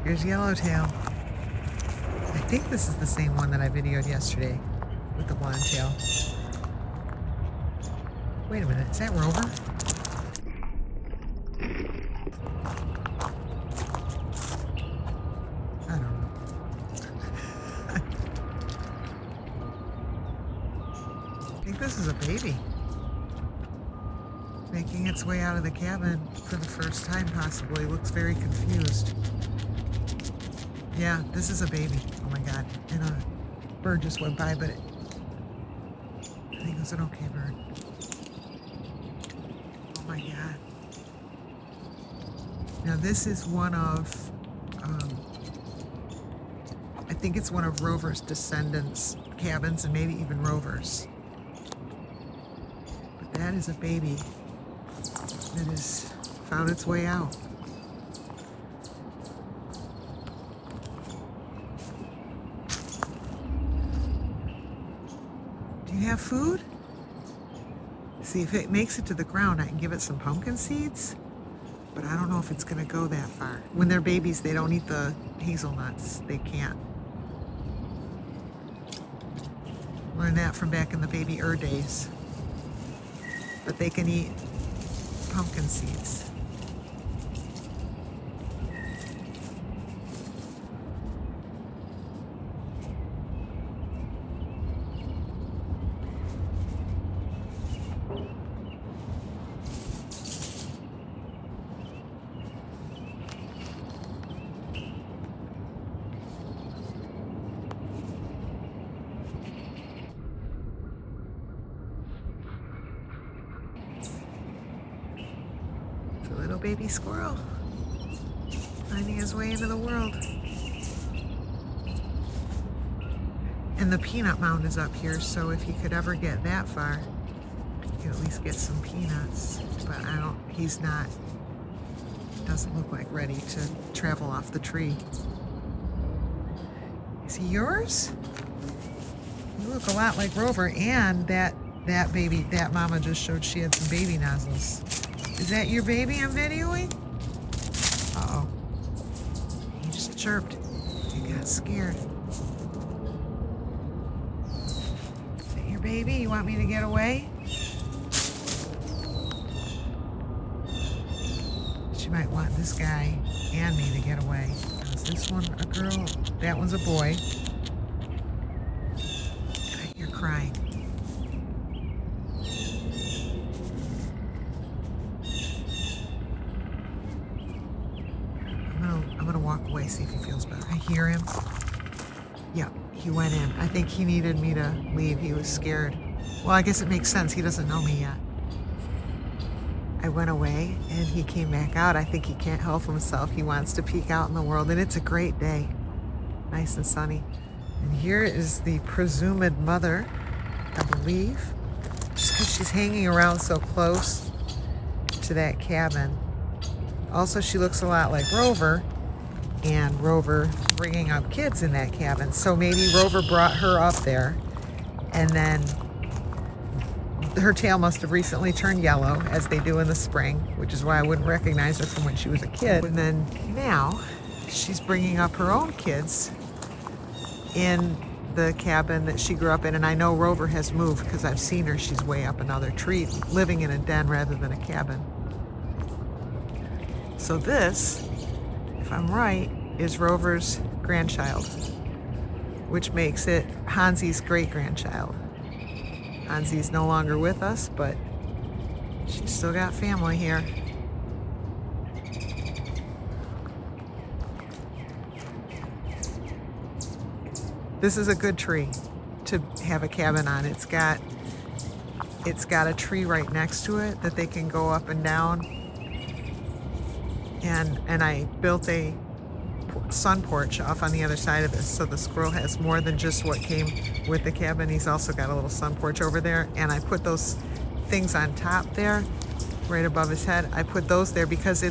Here's Yellowtail. I think this is the same one that I videoed yesterday with the blonde tail. Wait a minute, is that Rover? I don't know. I think this is a baby. Making its way out of the cabin for the first time, possibly. Looks very confused. Yeah, this is a baby. Oh my God. And a bird just went by, but I think it was an okay bird. Oh my God. Now this is one of, I think it's one of Rover's descendants' cabins, and maybe even Rover's. But that is a baby that has found its way out. Do you have food? See, if it makes it to the ground, I can give it some pumpkin seeds, but I don't know if it's gonna go that far. When they're babies, they don't eat the hazelnuts. They can't. Learned that from back in the baby days. But they can eat pumpkin seeds. It's a little baby squirrel finding his way into the world. And the peanut mound is up here, so if he could ever get that far, he could at least get some peanuts. But he's not, doesn't look like ready to travel off the tree. Is he yours? You look a lot like Rover, and that baby, that mama just showed she had some baby nozzles. Is that your baby I'm videoing? Uh-oh. He just chirped. He got scared. Is that your baby? You want me to get away? She might want this guy and me to get away. Is this one a girl? That one's a boy. I hear crying. I'm gonna walk away, see if he feels better. I hear him. Yeah, he went in. I think he needed me to leave. He was scared. Well, I guess it makes sense. He doesn't know me yet. I went away and he came back out. I think he can't help himself. He wants to peek out in the world, and it's a great day. Nice and sunny. And here is the presumed mother, I believe. Just because she's hanging around so close to that cabin. Also, she looks a lot like Rover, and Rover bringing up kids in that cabin. So maybe Rover brought her up there, and then her tail must have recently turned yellow, as they do in the spring, which is why I wouldn't recognize her from when she was a kid. And then now she's bringing up her own kids in the cabin that she grew up in. And I know Rover has moved because I've seen her. She's way up another tree, living in a den rather than a cabin. So this, if I'm right, is Rover's grandchild, which makes it Hansi's great-grandchild. Hansi's no longer with us, but she's still got family here. This is a good tree to have a cabin on. It's got a tree right next to it that they can go up and down. And I built a sun porch off on the other side of this, so the squirrel has more than just what came with the cabin. He's also got a little sun porch over there, and I put those things on top there right above his head. I put those there because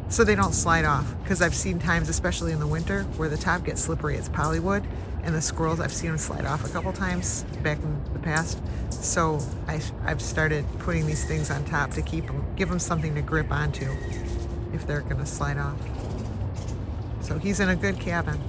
so they don't slide off, because I've seen times, especially in the winter, where the top gets slippery. It's polywood, and the squirrels, I've seen them slide off a couple times back in the past. So I've started putting these things on top to give them something to grip onto if they're gonna slide off. So he's in a good cabin.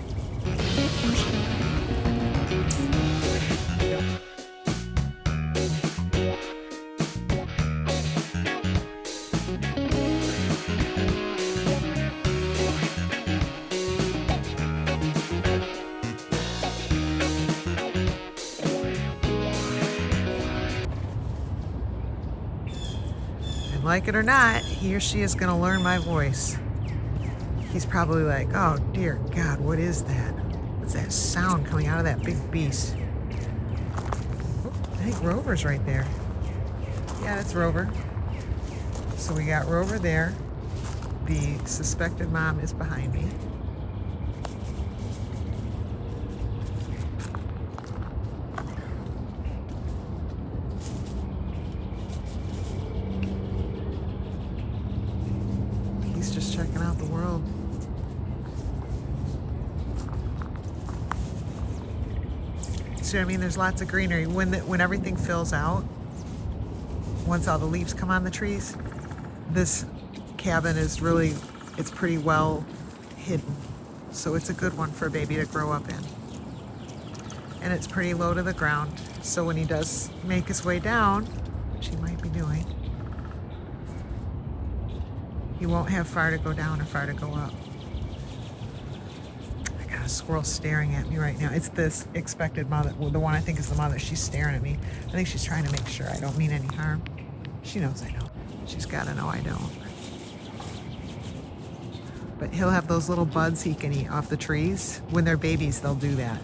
And like it or not, he or she is going to learn my voice. He's probably like, oh dear God, what is that? What's that sound coming out of that big beast? I think Rover's right there. Yeah, that's Rover. So we got Rover there. The suspected mom is behind me. He's just checking out the world. See what I mean? There's lots of greenery. When everything fills out, once all the leaves come on the trees, this cabin is really, it's pretty well hidden. So it's a good one for a baby to grow up in. And it's pretty low to the ground. So when he does make his way down, which he might be doing, he won't have far to go down or far to go up. A squirrel staring at me right now. It's this expected mother, well, the one I think is the mother. She's staring at me. I think she's trying to make sure I don't mean any harm. She knows I don't. She's got to know I don't. But he'll have those little buds he can eat off the trees. When they're babies, they'll do that.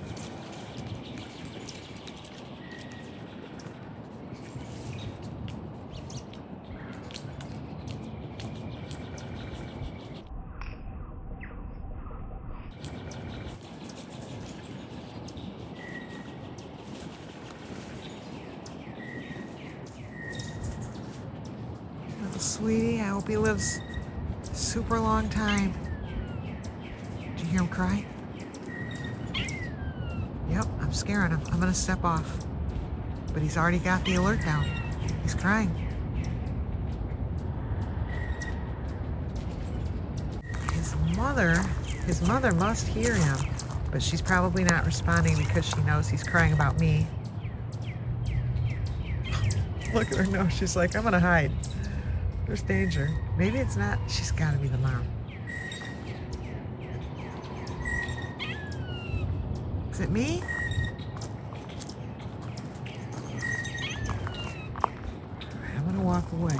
Sweetie, I hope he lives a super long time. Did you hear him cry? Yep, I'm scaring him. I'm gonna step off. But he's already got the alert down. He's crying. His mother must hear him, but she's probably not responding because she knows he's crying about me. Look at her nose. She's like, I'm gonna hide. There's danger. Maybe it's not. She's got to be the mom. Is it me? Alright, I'm going to walk away.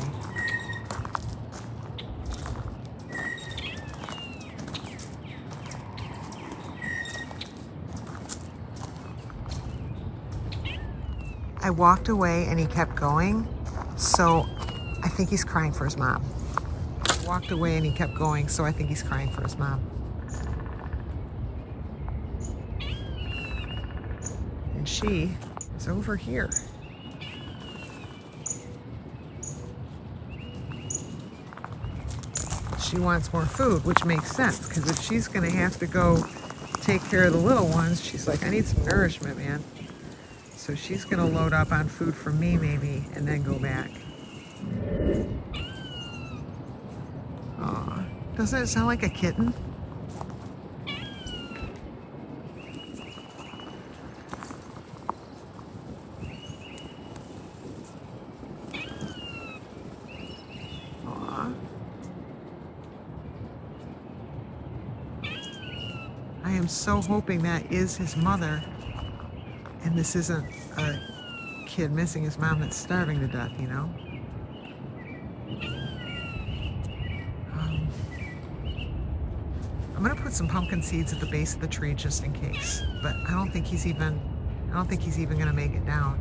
I walked away and he kept going, so I think he's crying for his mom. I walked away and he kept going, so I think he's crying for his mom. And she is over here. She wants more food, which makes sense, because if she's going to have to go take care of the little ones, she's like, I need some nourishment, man. So she's going to load up on food from me, maybe, and then go back. Aw, doesn't it sound like a kitten? Aw. I am so hoping that is his mother, and this isn't a kid missing his mom that's starving to death, you know? I'm gonna put some pumpkin seeds at the base of the tree just in case, but I don't think he's even gonna make it down.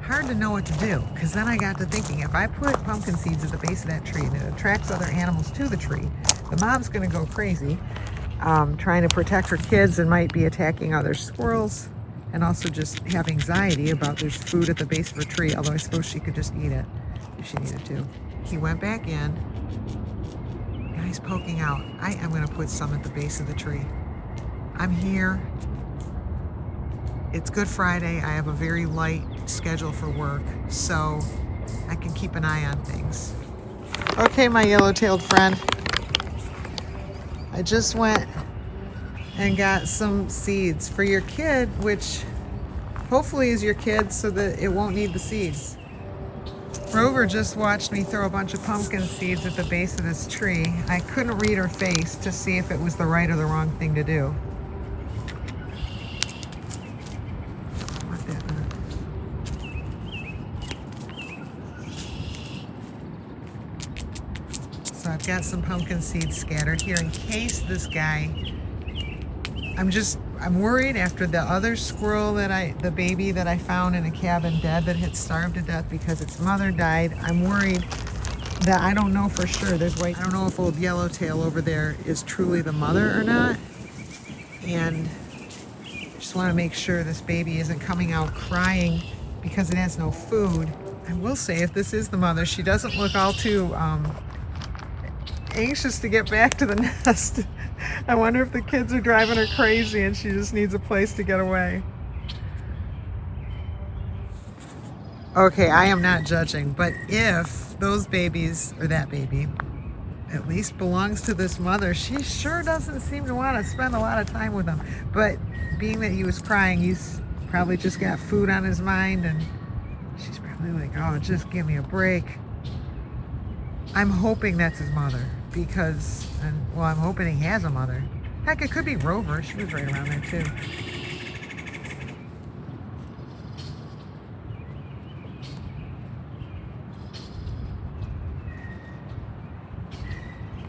Hard to know what to do, because then I got to thinking, if I put pumpkin seeds at the base of that tree and it attracts other animals to the tree, the mom's gonna go crazy, trying to protect her kids and might be attacking other squirrels, and also just have anxiety about there's food at the base of a tree, although I suppose she could just eat it if she needed to. He went back in. Now he's poking out. I am going to put some at the base of the tree. I'm here. It's Good Friday. I have a very light schedule for work, so I can keep an eye on things. Okay, my yellow-tailed friend. I just went and got some seeds for your kid, which hopefully is your kid so that it won't need the seeds. Rover just watched me throw a bunch of pumpkin seeds at the base of this tree. I couldn't read her face to see if it was the right or the wrong thing to do. So I've got some pumpkin seeds scattered here in case this guy, I'm worried after the other squirrel the baby that I found in a cabin dead that had starved to death because its mother died. I'm worried that I don't know for sure. I don't know if old Yellowtail over there is truly the mother or not. And just want to make sure this baby isn't coming out crying because it has no food. I will say if this is the mother, she doesn't look all too anxious to get back to the nest. I wonder if the kids are driving her crazy and she just needs a place to get away. Okay, I am not judging, but if those babies, or that baby, at least belongs to this mother, she sure doesn't seem to want to spend a lot of time with them. But being that he was crying, he's probably just got food on his mind and she's probably like, oh, just give me a break. I'm hoping that's his mother because, well, I'm hoping he has a mother. Heck, it could be Rover. She was right around there too.